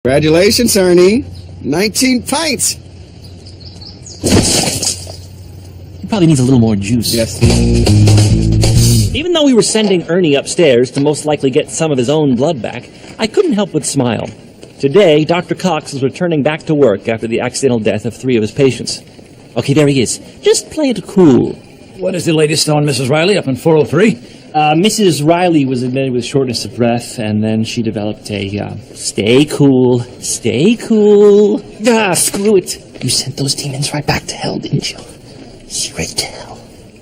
Congratulations, Ernie. 19 pints. He probably needs a little more juice. Yes. Even though we were sending Ernie upstairs to most likely get some of his own blood back, I couldn't help but smile. Today, Dr. Cox was returning back to work after the accidental death of 3 of his patients. Okay, there he is. Just play it cool. What is the latest on Mrs. Riley up in 403? Mrs. Riley was admitted with shortness of breath, and then she developed a, stay cool, screw it. You sent those demons right back to hell, didn't you? Straight to hell.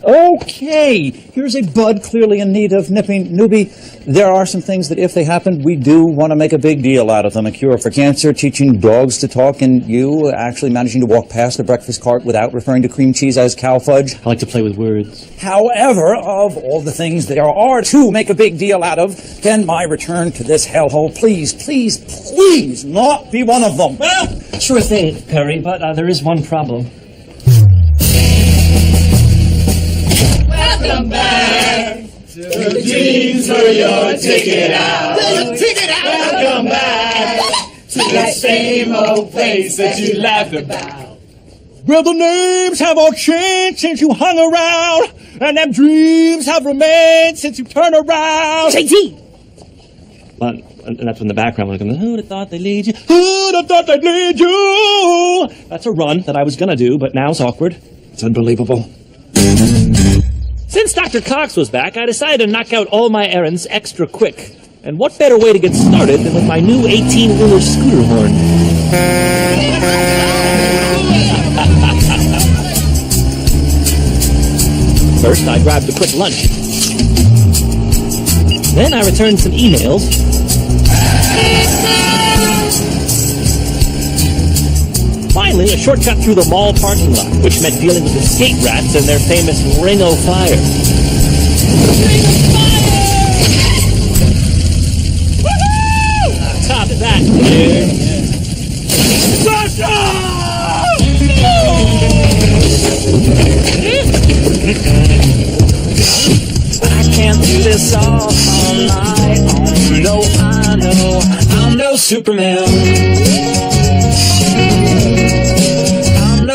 Okay, here's a bud clearly in need of nipping. Newbie, there are some things that if they happen, we do want to make a big deal out of them. A cure for cancer, teaching dogs to talk, and you actually managing to walk past the breakfast cart without referring to cream cheese as cow fudge. I like to play with words. However, of all the things there are to make a big deal out of, can my return to this hellhole please not be one of them? Well, sure thing, Perry, but there is one problem. Welcome back to the dreams for your ticket out. Welcome back to the same old place that you laughed about. Well, the names have all changed since you hung around, and them dreams have remained since you turned around. JT! And that's when the background would come, who'd have thought they'd lead you? Who'd have thought they'd lead you? That's a run that I was gonna do, but now it's awkward. It's unbelievable. Since Dr. Cox was back, I decided to knock out all my errands extra quick. And what better way to get started than with my new 18-wheeler scooter horn? First, I grabbed a quick lunch. Then I returned some emails. Finally, a shortcut through the mall parking lot, which meant dealing with the skate rats and their famous Ring o' Fire. Ring o' Fire! Woohoo! On top of that, I can't do this all night. Oh, no, I know I'm no Superman.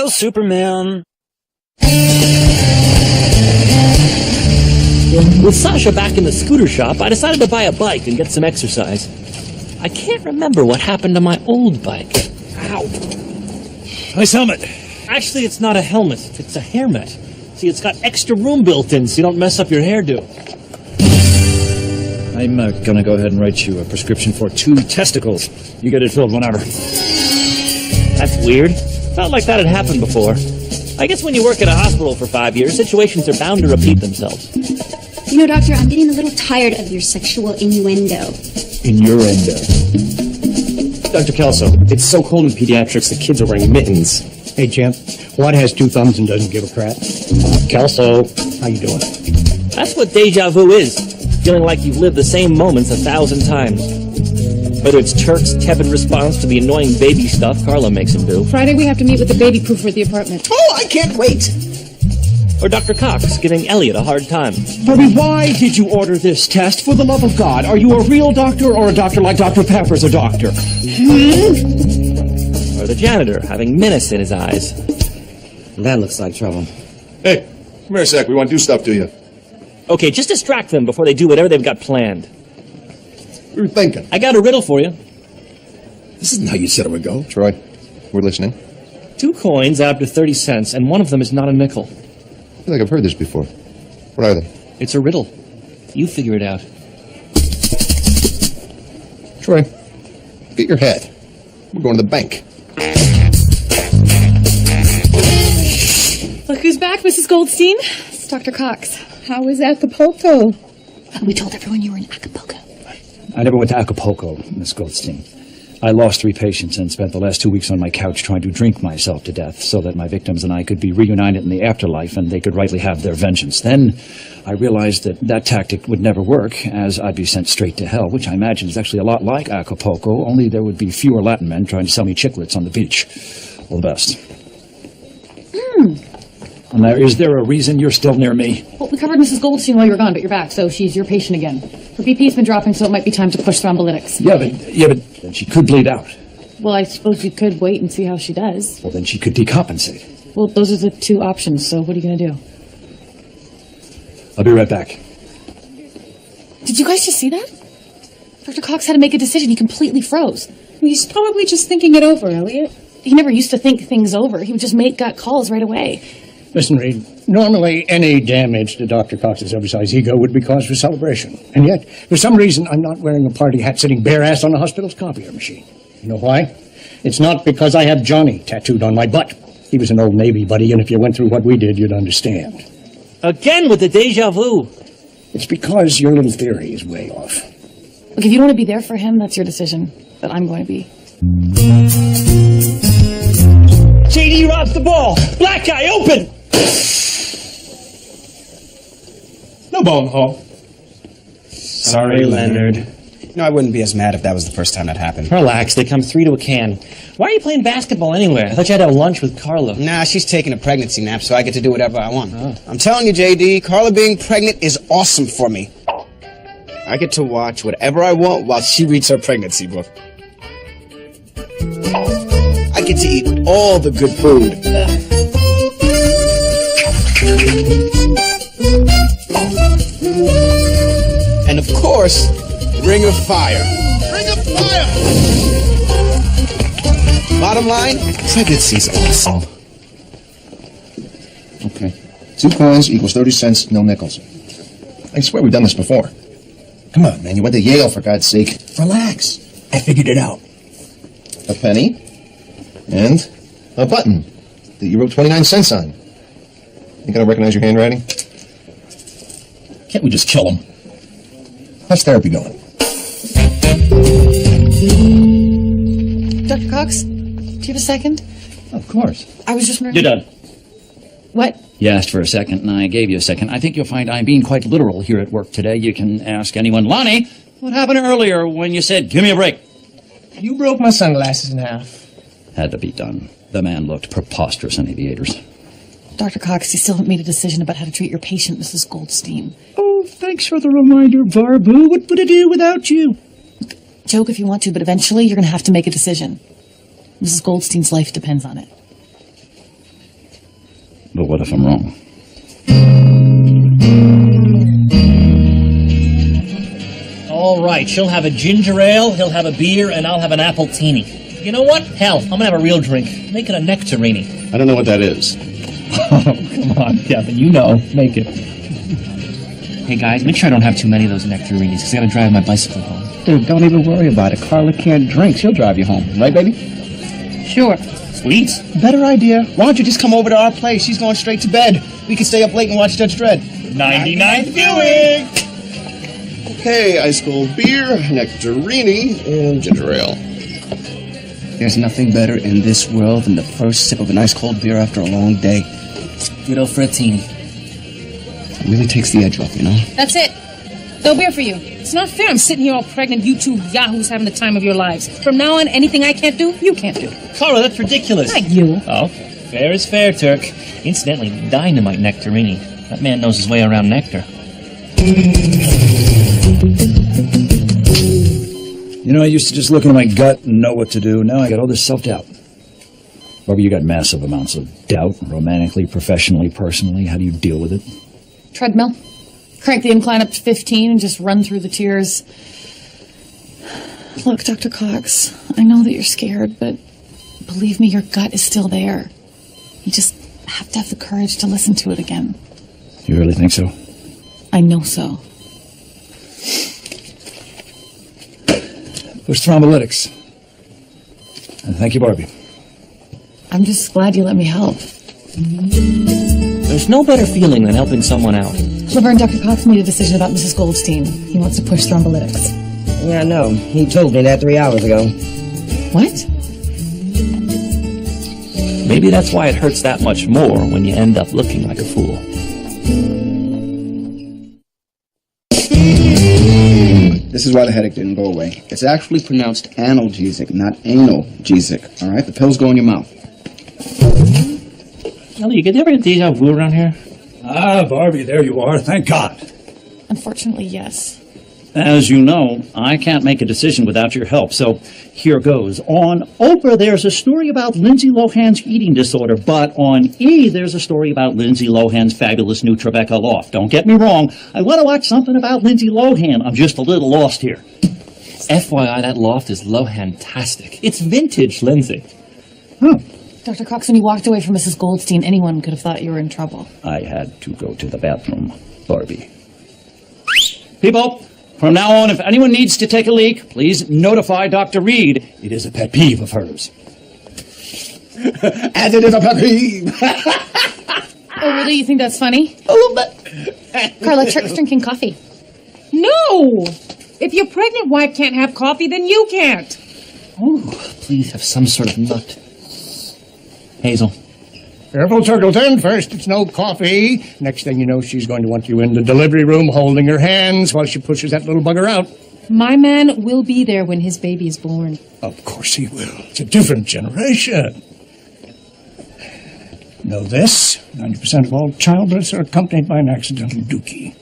Superman. With Sasha back in the scooter shop, I decided to buy a bike and get some exercise. I can't remember what happened to my old bike. Ow. Nice helmet. Actually, it's not a helmet. It's a hairnet. See, it's got extra room built in so you don't mess up your hairdo. I'm going to go ahead and write you a prescription for 2 testicles. You get it filled whenever. That's weird. Felt like that had happened before. I guess when you work at a hospital for 5 years, situations are bound to repeat themselves. You know, Doctor, I'm getting a little tired of your sexual innuendo. Innuendo. Dr. Kelso, it's so cold in pediatrics the kids are wearing mittens. Hey, Jim, what has 2 thumbs and doesn't give a crap? Kelso, How you doing? That's what deja vu is. Feeling like you've lived the same moments 1,000 times. Whether it's Turk's tepid response to the annoying baby stuff Carla makes him do. Friday we have to meet with the baby proofer at the apartment. Oh, I can't wait. Or Dr. Cox giving Elliot a hard time. Bobby, why did you order this test? For the love of God, are you a real doctor or a doctor like Dr. Pepper's a doctor? Or the janitor having menace in his eyes. that looks like trouble. Hey, come here a sec. We want to do stuff to you. Okay, just distract them before they do whatever they've got planned. We were thinking. I got a riddle for you. This isn't how you said it would go. Troy, we're listening. 2 coins add up to 30 cents, and one of them is not a nickel. I feel like I've heard this before. What are they? It's a riddle. You figure it out. Troy, get your head. We're going to the bank. Look who's back, Mrs. Goldstein. It's Dr. Cox. How was Acapulco? We told everyone you were in Acapulco. I never went to Acapulco, Miss Goldstein. I lost 3 patients and spent the last 2 weeks on my couch trying to drink myself to death so that my victims and I could be reunited in the afterlife and they could rightly have their vengeance. Then I realized that that tactic would never work, as I'd be sent straight to hell, which I imagine is actually a lot like Acapulco, only there would be fewer Latin men trying to sell me chiclets on the beach. All the best. And now, is there a reason you're still near me? Well, we covered Mrs. Goldstein while you were gone, but you're back, so she's your patient again. Her BP's been dropping, so it might be time to push thrombolytics. Yeah, but then she could bleed out. Well, I suppose you could wait and see how she does. Well, then she could decompensate. Well, those are the two options, so what are you going to do? I'll be right back. Did you guys just see that? Dr. Cox had to make a decision. He completely froze. He's probably just thinking it over, Elliot. He never used to think things over. He would just make gut calls right away. Listen, Reed, normally any damage to Dr. Cox's oversized ego would be cause for celebration. And yet, for some reason, I'm not wearing a party hat sitting bare-ass on the hospital's copier machine. You know why? It's not because I have Johnny tattooed on my butt. He was an old Navy buddy, and if you went through what we did, you'd understand. Again with the deja vu. It's because your little theory is way off. Look, if you don't want to be there for him, that's your decision. But I'm going to be. JD robs the ball. Black guy, open. No ball in the hall. Sorry, Leonard. No, I wouldn't be as mad if that was the first time that happened. Relax, they come 3 to a can. Why are you playing basketball anyway? I thought you had to have lunch with Carla. Nah, she's taking a pregnancy nap, so I get to do whatever I want. I'm telling you, JD, Carla being pregnant is awesome for me. I get to watch whatever I want while she reads her pregnancy book. I get to eat all the good food. And of course, Ring of Fire. Ring of Fire! Bottom line, pregnancy's awesome. Okay. 2 coins equals 30 cents, no nickels. I swear we've done this before. Come on, man. You went to Yale, for God's sake. Relax. I figured it out. A penny and a button that you wrote 29 cents on. You gotta recognize your handwriting? Can't we just kill him? How's therapy going? Dr. Cox, do you have a second? Of course. I was just wondering... You're done. What? You asked for a second, and I gave you a second. I think you'll find I'm being quite literal here at work today. You can ask anyone. Lonnie, what happened earlier when you said, give me a break? You broke my sunglasses in half. Had to be done. The man looked preposterous in aviators. Dr. Cox, you still haven't made a decision about how to treat your patient, Mrs. Goldstein. Oh, thanks for the reminder, Barbu. What would I do without you? Joke if you want to, but eventually you're going to have to make a decision. Mrs. Goldstein's life depends on it. But what if I'm wrong? All right, she'll have a ginger ale, he'll have a beer, and I'll have an apple teeny. You know what? Hell, I'm gonna have a real drink. Make it a nectarini. I don't know what that is. Oh, come on, Kevin. You know. Make it. Hey guys, make sure I don't have too many of those nectarinis, because I gotta drive my bicycle home. Dude, don't even worry about it. Carla can't drink. She'll drive you home. Right, baby? Sure. Sweet. Better idea. Why don't you just come over to our place? She's going straight to bed. We can stay up late and watch Judge Dredd. 99th viewing! Okay, ice cold beer, nectarini, and ginger ale. There's nothing better in this world than the first sip of an ice cold beer after a long day. Good old Frattini. It really takes the edge off, you know? That's it. No beer for you. It's not fair. I'm sitting here all pregnant. You two yahoos having the time of your lives. From now on, anything I can't do, you can't do. Carla, that's ridiculous. Not you. Oh, fair is fair, Turk. Incidentally, dynamite nectarini. That man knows his way around nectar. You know, I used to just look into my gut and know what to do. Now I got all this self-doubt. Barbara, you got massive amounts of doubt, romantically, professionally, personally. How do you deal with it? Treadmill. Crank the incline up to 15 and just run through the tears. Look, Dr. Cox, I know that you're scared, but believe me, your gut is still there. You just have to have the courage to listen to it again. You really think so? I know so. Push thrombolytics. And thank you, Barbie. I'm just glad you let me help. There's no better feeling than helping someone out. Laverne, Dr. Cox made a decision about Mrs. Goldstein. He wants to push thrombolytics. Yeah, I know. He told me that 3 hours ago. What? Maybe that's why it hurts that much more when you end up looking like a fool. This is why the headache didn't go away. It's actually pronounced analgesic, not analgesic. All right? The pills go in your mouth. Ellie, you ever get deja vu around here? Ah, Barbie, there you are. Thank God. Unfortunately, yes. As you know, I can't make a decision without your help, so here goes. On Oprah, there's a story about Lindsay Lohan's eating disorder, but on E, there's a story about Lindsay Lohan's fabulous new Tribeca loft. Don't get me wrong, I want to watch something about Lindsay Lohan. I'm just a little lost here. FYI, that loft is Lohan-tastic. It's vintage, Lindsay. Dr. Cox, when you walked away from Mrs. Goldstein, anyone could have thought you were in trouble. I had to go to the bathroom, Barbie. People, from now on, if anyone needs to take a leak, please notify Dr. Reed. It is a pet peeve of hers. As it is a pet peeve. Oh, really? You think that's funny? A little bit. Carla, Chuck's drinking coffee. No! If your pregnant wife can't have coffee, then you can't. Oh, please have some sort of nut. Hazel. Careful, Turtleton. First, it's no coffee. Next thing you know, she's going to want you in the delivery room holding her hands while she pushes that little bugger out. My man will be there when his baby is born. Of course he will. It's a different generation. Know this? 90% of all childbirths are accompanied by an accidental dookie.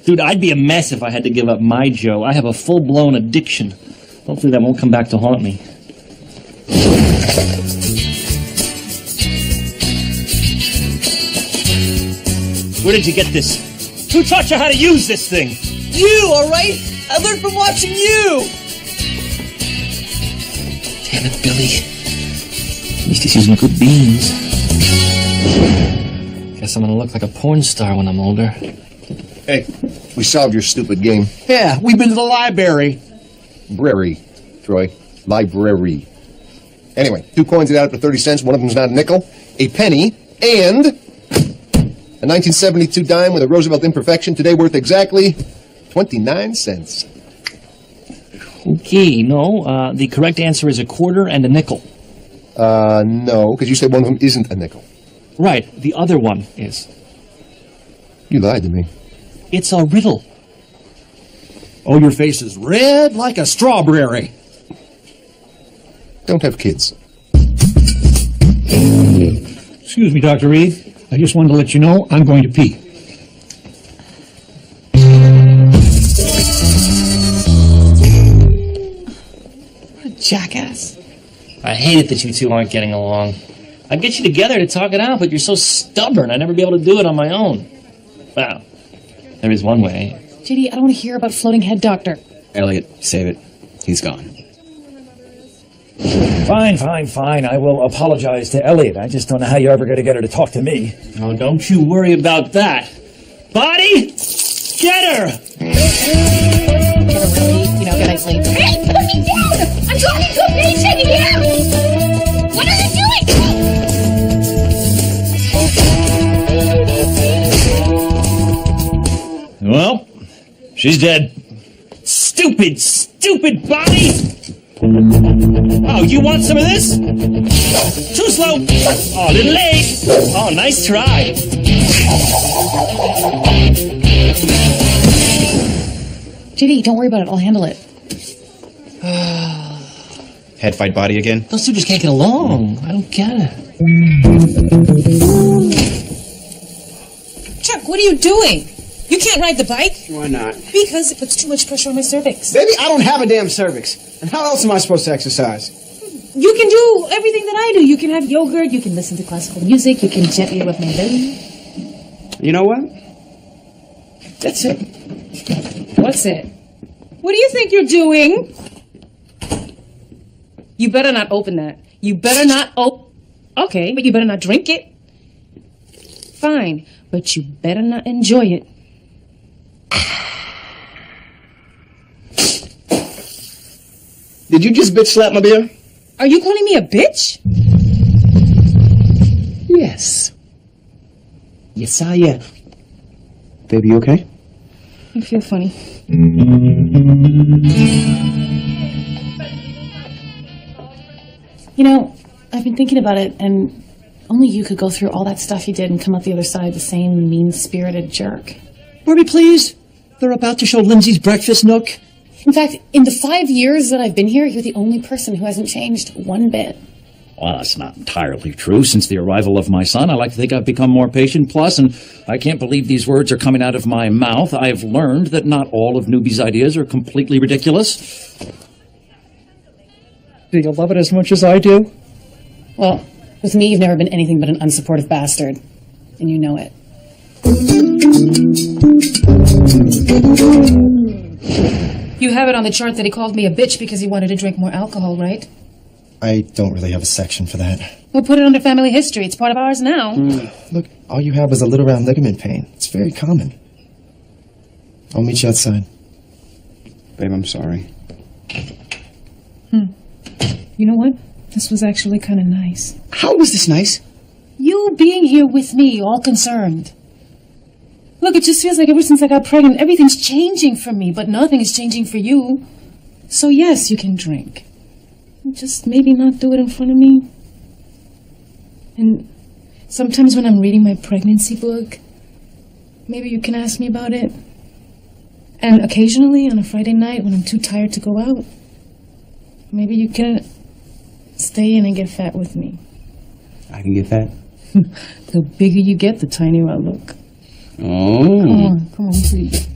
Dude, I'd be a mess if I had to give up my Joe. I have a full-blown addiction. Hopefully that won't come back to haunt me. Where did you get this? Who taught you how to use this thing? You, all right? I learned from watching you. Damn it, Billy. At least he's using good beans. Guess I'm gonna look like a porn star when I'm older. Hey, we solved your stupid game. Yeah, we've been to the library. Brary, Troy. Library. Anyway, 2 coins add up to 30 cents. One of them's not a nickel, a penny, and a 1972 dime with a Roosevelt imperfection, today worth exactly 29 cents. Okay, no, the correct answer is a quarter and a nickel. No, because you said one of them isn't a nickel. Right, the other one is. You lied to me. It's a riddle. Oh, your face is red like a strawberry. Don't have kids. Excuse me, Dr. Reed. I just wanted to let you know I'm going to pee. What a jackass. I hate it that you two aren't getting along. I'd get you together to talk it out, but you're so stubborn I'd never be able to do it on my own. Well, there is one way. JD, I don't want to hear about floating head doctor. Elliot, save it. He's gone. Fine. I will apologize to Elliot. I just don't know how you're ever going to get her to talk to me. Oh, don't you worry about that. Body, get her! Get a really, get a nice sleep. Hey, put me down! I'm talking to a patient here! What are you doing? Well, she's dead. Stupid body! Oh, you want some of this? Too slow. Oh, a little late. Oh, nice try. JD, don't worry about it. I'll handle it. Head fight body again? Those two just can't get along. I don't get it. Chuck, what are you doing? You can't ride the bike? Why not? Because it puts too much pressure on my cervix. Baby, I don't have a damn cervix. And how else am I supposed to exercise? You can do everything that I do. You can have yogurt, you can listen to classical music, you can gently rub my belly. You know what? That's it. What's it? What do you think you're doing? You better not open that. You better not Okay, but you better not drink it. Fine, but you better not enjoy it. Did you just bitch slap my beer? Are you calling me a bitch? Yes. Yes, I am. Baby, you okay? You feel funny. I've been thinking about it, and only you could go through all that stuff you did and come out the other side the same mean-spirited jerk. Barbie, please. They're about to show Lindsay's breakfast nook. In fact, in the 5 years that I've been here, you're the only person who hasn't changed one bit. Well, that's not entirely true. Since the arrival of my son, I like to think I've become more patient. Plus, and I can't believe these words are coming out of my mouth, I've learned that not all of Newbie's ideas are completely ridiculous. Do you love it as much as I do? Well, with me, you've never been anything but an unsupportive bastard. And you know it. You have it on the chart that he called me a bitch because he wanted to drink more alcohol, right? I don't really have a section for that. We'll put it under family history. It's part of ours now. Look, all you have was a little round ligament pain. It's very common. I'll meet you outside. Babe, I'm sorry. You know what? This was actually kind of nice. How was this nice? You being here with me, all concerned. Look, it just feels like ever since I got pregnant, everything's changing for me, but nothing is changing for you. So yes, you can drink. Just maybe not do it in front of me. And sometimes when I'm reading my pregnancy book, maybe you can ask me about it. And occasionally on a Friday night when I'm too tired to go out, maybe you can stay in and get fat with me. I can get fat? The bigger you get, the tinier I look. Oh. Come on, please.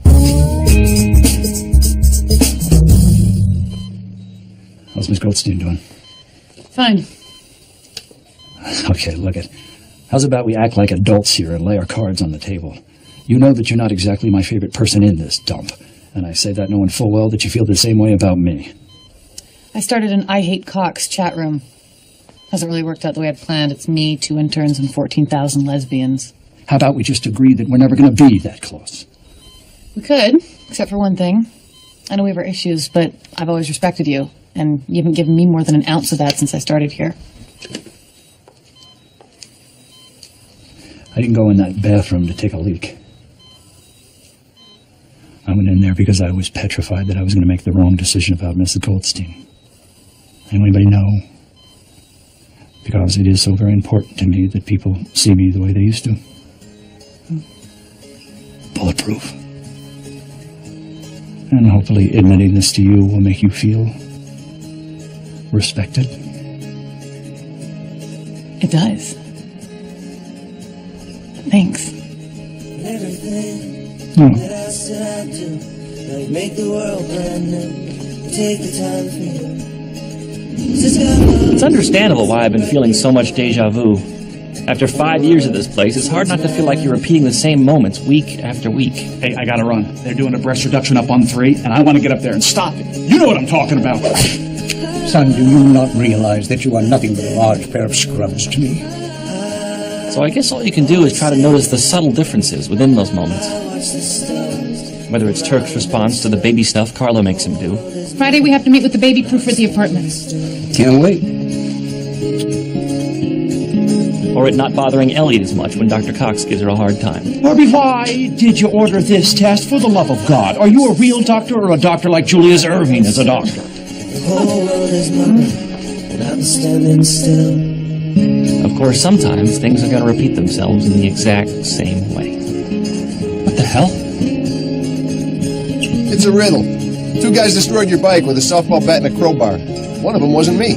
How's Miss Goldstein doing? Fine. Okay, look it. How's about we act like adults here and lay our cards on the table? You know that you're not exactly my favorite person in this dump. And I say that knowing full well that you feel the same way about me. I started an I Hate Cox chat room. Hasn't really worked out the way I'd planned. It's me, 2 interns, and 14,000 lesbians. How about we just agree that we're never going to be that close? We could, except for one thing. I know we have our issues, but I've always respected you, and you haven't given me more than an ounce of that since I started here. I didn't go in that bathroom to take a leak. I went in there because I was petrified that I was going to make the wrong decision about Mrs. Goldstein. Anybody know? Because it is so very important to me that people see me the way they used to. Bulletproof. And hopefully admitting this to you will make you feel respected. It does. Thanks. Make the world brand new. Take the time for you. It's understandable why I've been feeling so much deja vu. After 5 years at this place, it's hard not to feel like you're repeating the same moments week after week. Hey, I gotta run. They're doing a breast reduction up on 3, and I want to get up there and stop it. You know what I'm talking about. Son, do you not realize that you are nothing but a large pair of scrubs to me? So I guess all you can do is try to notice the subtle differences within those moments. Whether it's Turk's response to the baby stuff Carlo makes him do. Friday we have to meet with the baby proof at the apartment. Can't wait. Or it not bothering Elliot as much when Dr. Cox gives her a hard time. Barbie, why did you order this test? For the love of God. Are you a real doctor or a doctor like Julius Irving is a doctor? The whole world is mine, and I'm standing still. Of course, sometimes things are going to repeat themselves in the exact same way. What the hell? It's a riddle. 2 guys destroyed your bike with a softball bat and a crowbar. One of them wasn't me.